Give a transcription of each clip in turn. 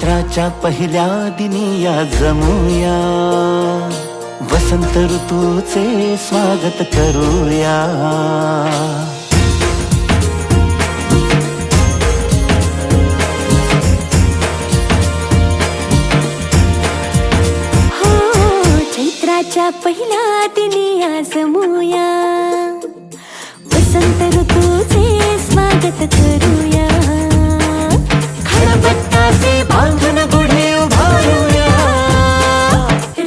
चैत्राच्या पहिल्या दिनी या जमूया, वसंत ऋतूचे स्वागत करूया। हो चैत्राच्या पहिल्या दिनी या जमूया, वसंत ऋतूचे स्वागत करूया। खळबत्ताचे बांधून गुढी उभारूया,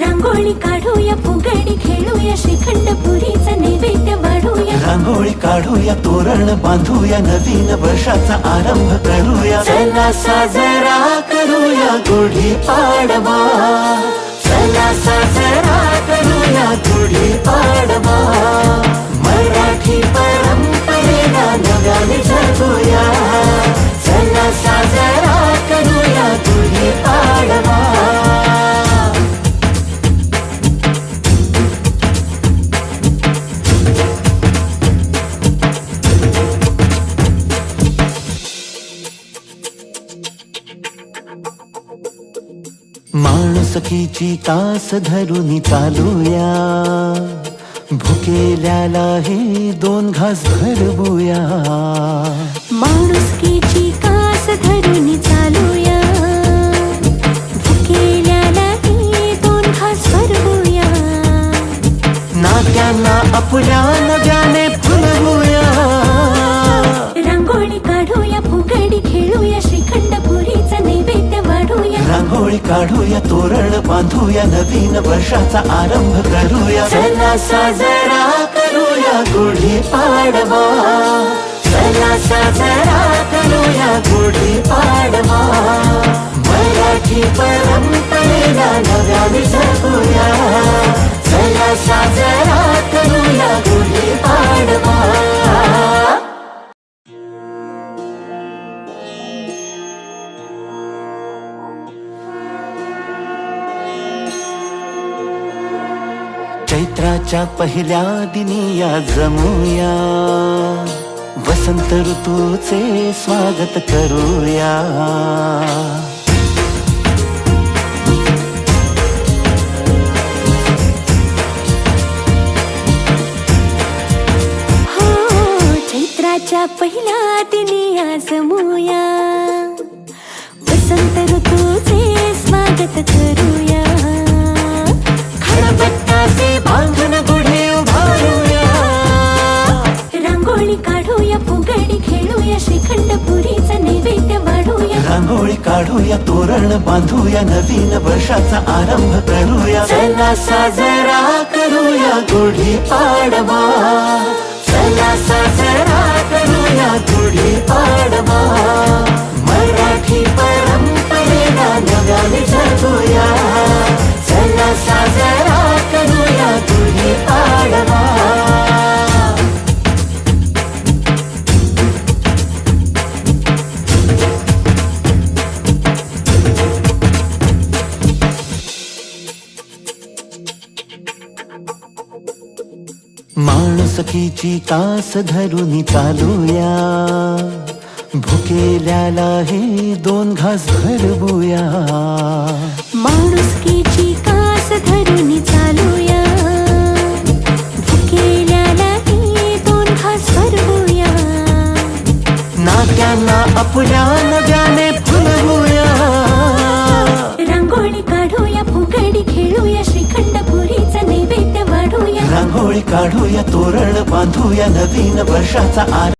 रांगोळी काढूया, फुगडी खेळूया, श्रीखंड पुरीचा नैवेद्य वाढूया। रांगोळी काढूया, तोरण बांधूया, नवीन वर्षाचा आरंभ करूया। चला साजरा करूया गुढी पाडवा, चला साजरा करूया गुढी पाडवा। मराठी परंपरेला नव्याने जगूया, चला साजरा करूया गुढी पाडवा। माणुसकीची तास धरून चालूया, भुकेल्याला हे दोन घास भरवूया। माणुसकीची कास धरून चालूया, भुकेल्याला हे दोन घास भरवूया। नात्यांना आपल्या नव्याने फुलवूया, रांगोळी काढूया, फुगडी खेळूया, श्रीखंड पुरीचा नैवेद्य वाढूया। रांगोळी काढूया, तोरण बांधूया, नवीन वर्षाचा आरंभ करूया। चला साजरा करूया गुढी पाडवा, चला साजरा करूया गुढी पाडवा। मराठी परंपरेला नव्याने जगूया, चला साजरा करूया गुढी पाडवा। चैत्राच्या पहिल्या दिनी या जमूया, वसंत ऋतूचे स्वागत करूया। हो चैत्राच्या पहिल्या दिनी या जमूया, वसंत ऋतूचे स्वागत करूया। खळबत्ताचे बांधून गुढी उभारूया, रांगोळी काढूया, फुगडी खेळूया, श्रीखंड पुरीचा नैवेद्य वाढूया। रांगोळी काढूया, तोरण बांधूया, नवीन वर्षाचा आरंभ करूया। चला साजरा करूया गुढी पाडवा, चला साजरा करूया गुढी पाडवा। मराठी परंपरेला नव्याने जगूया, चला साजरा करूया गुढी पाडवा। माणुसकीची तास धरून चालूया, भुकेल्याला हे दोन घास भरवूया। माणुसकीची कास धरून चालूया, भुकेल्याला हे दोन घास भरवूया। नात्यांना आपल्या नव्याने फुलवूया, रांगोळी काढूया, फुगडी खेळूया, श्रीखंड पुरीचा नैवेद्य वाढूया। रांगोळी काढूया, तोरण बांधूया, नवीन वर्षाचा